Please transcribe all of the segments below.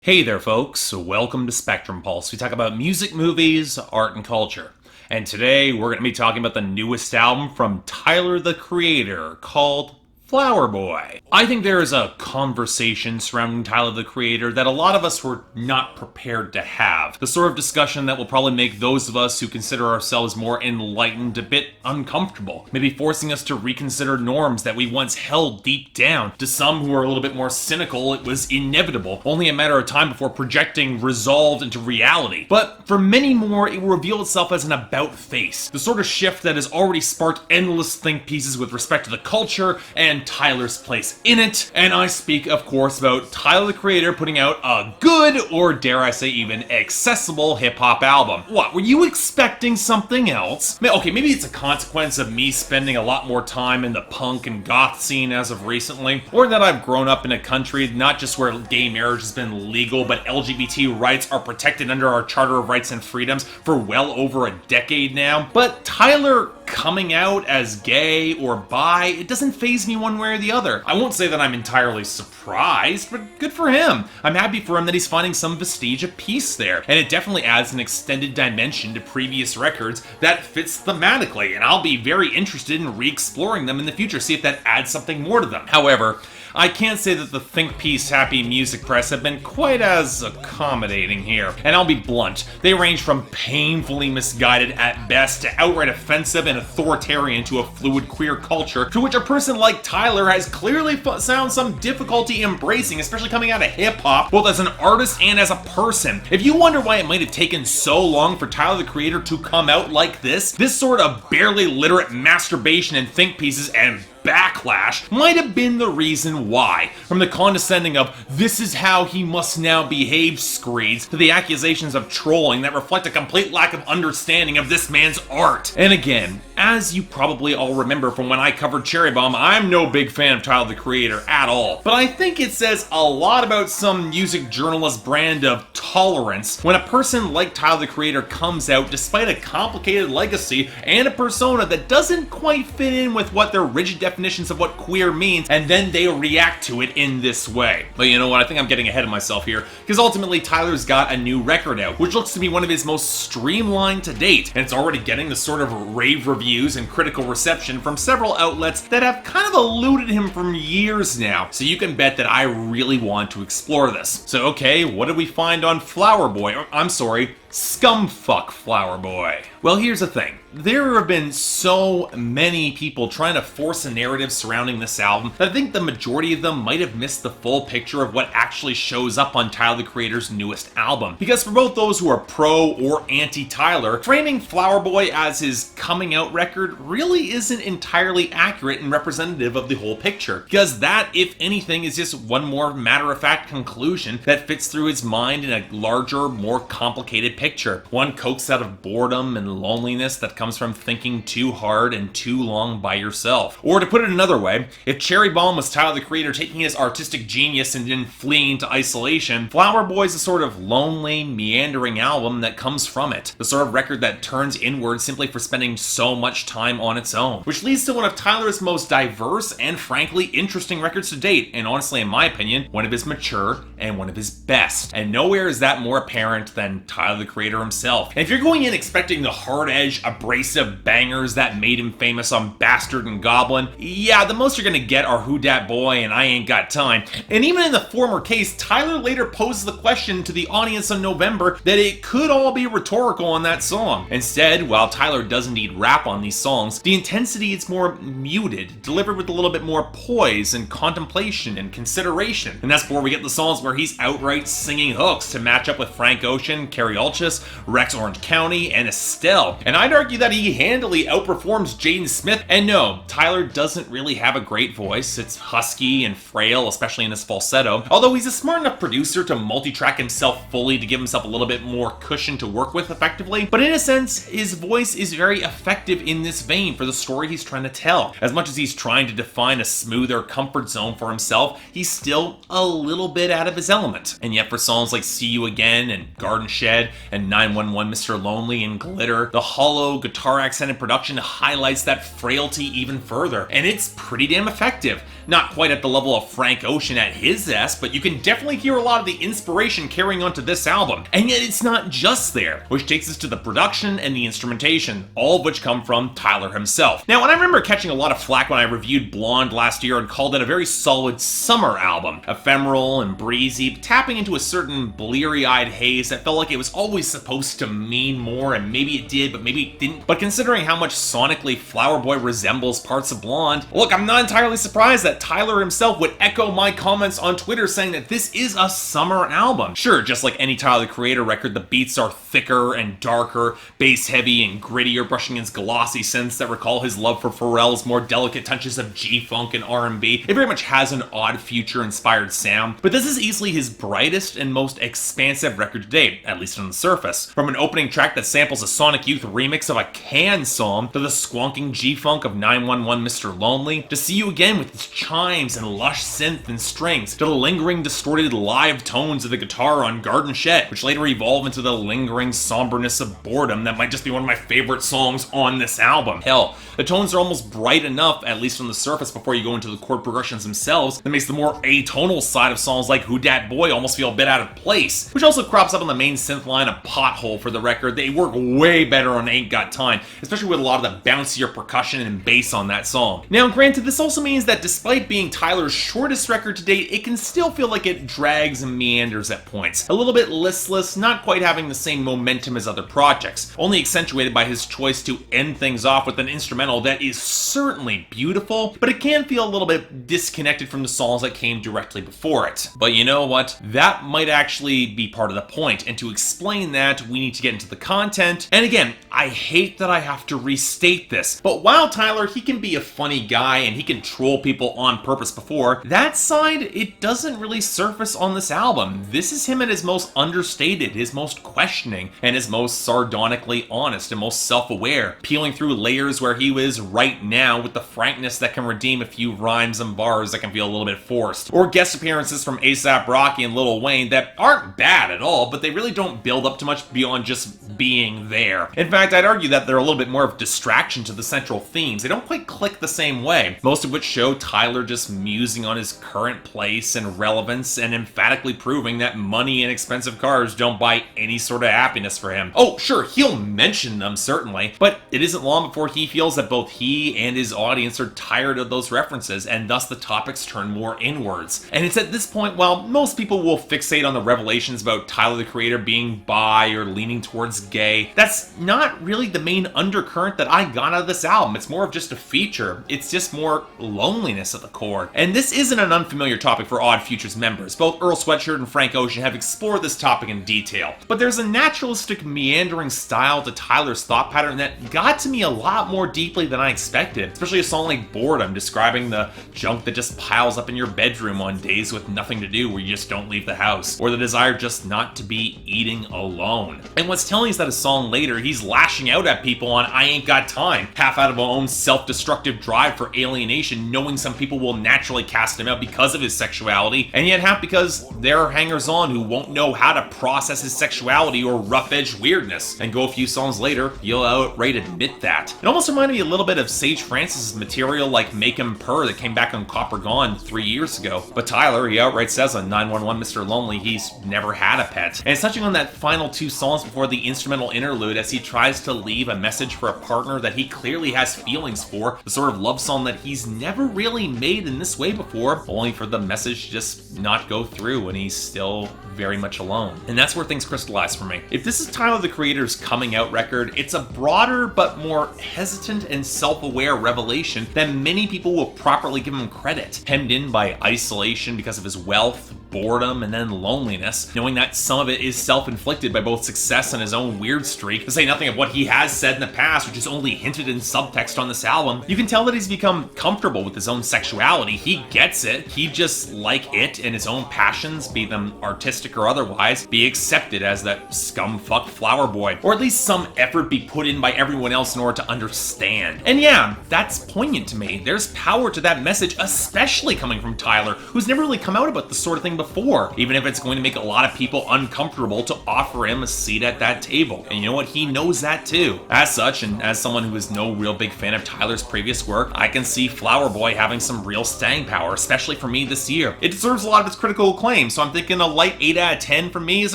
Hey there, folks. Welcome to Spectrum Pulse. We talk about music, movies, art, and culture. And today we're going to be talking about the newest album from Tyler, the Creator, called Flower Boy. I think there is a conversation surrounding Tyler, the Creator that a lot of us were not prepared to have. The sort of discussion that will probably make those of us who consider ourselves more enlightened a bit uncomfortable, maybe forcing us to reconsider norms that we once held deep down. To some who are a little bit more cynical, it was inevitable, only a matter of time before projecting resolved into reality. But for many more, it will reveal itself as an about-face, the sort of shift that has already sparked endless think pieces with respect to the culture and Tyler's place in it. And I speak, of course, about Tyler, the Creator, putting out a good, or dare I say even accessible hip-hop album. What, were you expecting something else? Okay, maybe it's a consequence of me spending a lot more time in the punk and goth scene as of recently, or that I've grown up in a country not just where gay marriage has been legal, but LGBT rights are protected under our Charter of Rights and Freedoms for well over a decade now. But Tyler coming out as gay or bi, it doesn't faze me one way or the other. I won't say that I'm entirely surprised, but good for him. I'm happy for him that he's finding some vestige of peace there, and it definitely adds an extended dimension to previous records that fits thematically, and I'll be very interested in re-exploring them in the future, see if that adds something more to them. However, I can't say that the think peace happy music press have been quite as accommodating here, and I'll be blunt. They range from painfully misguided at best to outright offensive and authoritarian to a fluid queer culture to which a person like Tyler has clearly found some difficulty embracing, especially coming out of hip-hop, both as an artist and as a person. If you wonder why it might have taken so long for Tyler, the Creator, to come out like this sort of barely literate masturbation and think pieces and backlash might have been the reason why. From the condescending of "this is how he must now behave" screeds to the accusations of trolling that reflect a complete lack of understanding of this man's art. And again, as you probably all remember from when I covered Cherry Bomb, I'm no big fan of Tyler, the Creator at all. But I think it says a lot about some music journalist brand of tolerance when a person like Tyler, the Creator, comes out despite a complicated legacy and a persona that doesn't quite fit in with what their rigid definitions of what queer means, and then they react to it in this way. But you know what, I think I'm getting ahead of myself here, because ultimately Tyler's got a new record out, which looks to be one of his most streamlined to date, and it's already getting the sort of rave reviews and critical reception from several outlets that have kind of eluded him from years now, so you can bet that I really want to explore this. So okay, what did we find on Flower Boy? I'm sorry, Scumfuck Flower Boy. Well, here's the thing. There have been so many people trying to force a narrative surrounding this album that I think the majority of them might have missed the full picture of what actually shows up on Tyler, the Creator's newest album. Because for both those who are pro or anti-Tyler, framing Flower Boy as his coming out record really isn't entirely accurate and representative of the whole picture. Because that, if anything, is just one more matter-of-fact conclusion that fits through his mind in a larger, more complicated picture. One coaxed out of boredom and loneliness that comes from thinking too hard and too long by yourself. Or to put it another way, if Cherry Bomb was Tyler, the Creator, taking his artistic genius and then fleeing to isolation, Flower Boy is a sort of lonely, meandering album that comes from it. The sort of record that turns inward simply for spending so much time on its own. Which leads to one of Tyler's most diverse and frankly interesting records to date, and honestly in my opinion, one of his mature and one of his best. And nowhere is that more apparent than Tyler, the Creator himself. And if you're going in expecting the hard-edge, abrasive bangers that made him famous on Bastard and Goblin, yeah, the most you're gonna get are Who Dat Boy and I Ain't Got Time. And even in the former case, Tyler later poses the question to the audience in November that it could all be rhetorical on that song. Instead, while Tyler does indeed rap on these songs, the intensity is more muted, delivered with a little bit more poise and contemplation and consideration. And that's before we get the songs where he's outright singing hooks to match up with Frank Ocean, Carrie Uchis, Rex Orange County, and Estelle. And I'd argue that he handily outperforms Jaden Smith. And no, Tyler doesn't really have a great voice. It's husky and frail, especially in his falsetto. Although he's a smart enough producer to multi-track himself fully to give himself a little bit more cushion to work with effectively. But in a sense, his voice is very effective in this vein for the story he's trying to tell. As much as he's trying to define a smoother comfort zone for himself, he's still a little bit out of his element. And yet for songs like See You Again and Garden Shed and 911 Mr. Lonely and Glitter, the hollow guitar accented production highlights that frailty even further, and it's pretty damn effective. Not quite at the level of Frank Ocean at his zest, but you can definitely hear a lot of the inspiration carrying onto this album. And yet it's not just there, which takes us to the production and the instrumentation, all of which come from Tyler himself. Now, I remember catching a lot of flack when I reviewed Blonde last year and called it a very solid summer album. Ephemeral and breezy, tapping into a certain bleary-eyed haze that felt like it was always supposed to mean more, and maybe it did, but maybe it didn't. But considering how much sonically Flower Boy resembles parts of Blonde, look, I'm not entirely surprised that Tyler himself would echo my comments on Twitter saying that this is a summer album. Sure, just like any Tyler the Creator record, the beats are thicker and darker, bass-heavy and grittier, brushing against glossy synths that recall his love for Pharrell's more delicate touches of G-funk and R&B. It very much has an Odd Future-inspired sound, but this is easily his brightest and most expansive record to date, at least on the surface. From an opening track that samples a Sonic Youth remix of a Can song, to the squonking G-funk of 911 Mr. Lonely, to See You Again with its chimes and lush synth and strings, to the lingering distorted live tones of the guitar on Garden Shed, which later evolve into the lingering somberness of Boredom that might just be one of my favorite songs on this album. Hell, the tones are almost bright enough, at least on the surface, before you go into the chord progressions themselves, that makes the more atonal side of songs like Who Dat Boy almost feel a bit out of place, which also crops up on the main synth line of Pothole for the record. They work way better on Ain't Got Time, especially with a lot of the bouncier percussion and bass on that song. Now, granted, this also means that despite being Tyler's shortest record to date, it can still feel like it drags and meanders at points. A little bit listless, not quite having the same momentum as other projects, only accentuated by his choice to end things off with an instrumental that is certainly beautiful, but it can feel a little bit disconnected from the songs that came directly before it. But you know what? That might actually be part of the point, and to explain that, we need to get into the content. And again, I hate that I have to restate this, but while Tyler, he can be a funny guy and he can troll people on purpose before, that side, it doesn't really surface on this album. This is him at his most understated, his most questioning, and his most sardonically honest and most self-aware, peeling through layers where he is right now with the frankness that can redeem a few rhymes and bars that can feel a little bit forced, or guest appearances from A$AP Rocky and Lil Wayne that aren't bad at all, but they really don't build up too much beyond just being there. In fact, I'd argue that they're a little bit more of distraction to the central themes. They don't quite click the same way, most of which show Tyler just musing on his current place and relevance and emphatically proving that money and expensive cars don't buy any sort of happiness for him. Oh, sure, he'll mention them, certainly, but it isn't long before he feels that both he and his audience are tired of those references, and thus the topics turn more inwards. And it's at this point, while most people will fixate on the revelations about Tyler the Creator being bi or leaning towards gay, that's not really the main undercurrent that I got out of this album. It's more of just a feature. It's just more loneliness at the core. And this isn't an unfamiliar topic for Odd Future's members. Both Earl Sweatshirt and Frank Ocean have explored this topic in detail. But there's a naturalistic, meandering style to Tyler's thought pattern that got to me a lot more deeply than I expected, especially a song like Boredom, describing the junk that just piles up in your bedroom on days with nothing to do where you just don't leave the house, or the desire just not to be eating alone. And what's telling is that a song later, he's lashing out at people on I Ain't Got Time, half out of a own self-destructive drive for alienation, knowing some people will naturally cast him out because of his sexuality, and yet half because there are hangers-on who won't know how to process his sexuality or rough-edge weirdness, and go a few songs later, you'll outright admit that. It almost reminded me a little bit of Sage Francis's material like Make 'Em Purr that came back on Copper Gone 3 years ago. But Tyler, he outright says on 911 Mr. Lonely he's never had a pet. And it's touching on that final two songs before the instrumental interlude as he tries to leave a message for a partner that he clearly has feelings for, the sort of love song that he's never really made in this way before, only for the message to just not go through and he's still very much alone. And that's where things crystallize for me. If this is Tyler the Creator's coming out record, it's a broader but more hesitant and self-aware revelation than many people will properly give him credit. Hemmed in by isolation because of his wealth, boredom, and then loneliness, knowing that some of it is self-inflicted by both success and his own weird streak, to say nothing of what he has said in the past, which is only hinted in subtext on this album. You can tell that he's become comfortable with his own sexuality. He gets it. He just like it and his own passions, be them artistic or otherwise, be accepted as that scumfuck flower boy, or at least some effort be put in by everyone else in order to understand. And yeah, that's poignant to me. There's power to that message, especially coming from Tyler, who's never really come out about this sort of thing before, even if it's going to make a lot of people uncomfortable to offer him a seat at that table. And you know what? He knows that too. As such, and as someone who is no real big fan of Tyler's previous work, I can see Flower Boy having some real staying power, especially for me this year. It deserves a lot of its critical acclaim, so I'm thinking a light 8 out of 10 for me is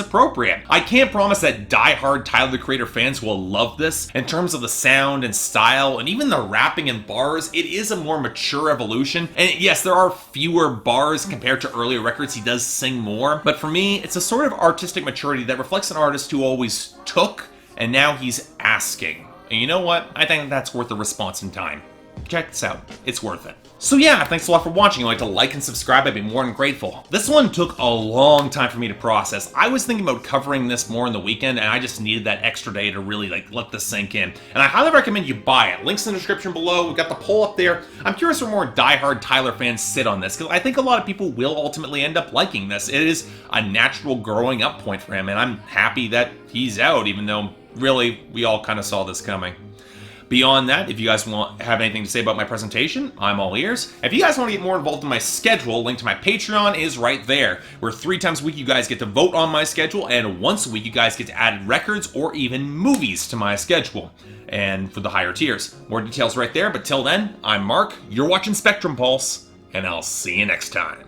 appropriate. I can't promise that die-hard Tyler the Creator fans will love this. In terms of the sound and style, and even the rapping and bars, it is a more mature evolution. And yes, there are fewer bars compared to earlier records. He does sing more, but for me, it's a sort of artistic maturity that reflects an artist who always took, and now he's asking. And you know what? I think that's worth a response in time. Check this out. It's worth it. So yeah, thanks a lot for watching. If you'd like to like and subscribe, I'd be more than grateful. This one took a long time for me to process. I was thinking about covering this more in the weekend, and I just needed that extra day to really let this sink in. And I highly recommend you buy it. Links in the description below. We've got the poll up there. I'm curious where more diehard Tyler fans sit on this, because I think a lot of people will ultimately end up liking this. It is a natural growing up point for him, and I'm happy that he's out, even though really we all kind of saw this coming. Beyond that, if you guys have anything to say about my presentation, I'm all ears. If you guys want to get more involved in my schedule, link to my Patreon is right there, where 3 times a week you guys get to vote on my schedule, and once a week you guys get to add records or even movies to my schedule. And for the higher tiers, more details right there. But till then, I'm Mark, you're watching Spectrum Pulse, and I'll see you next time.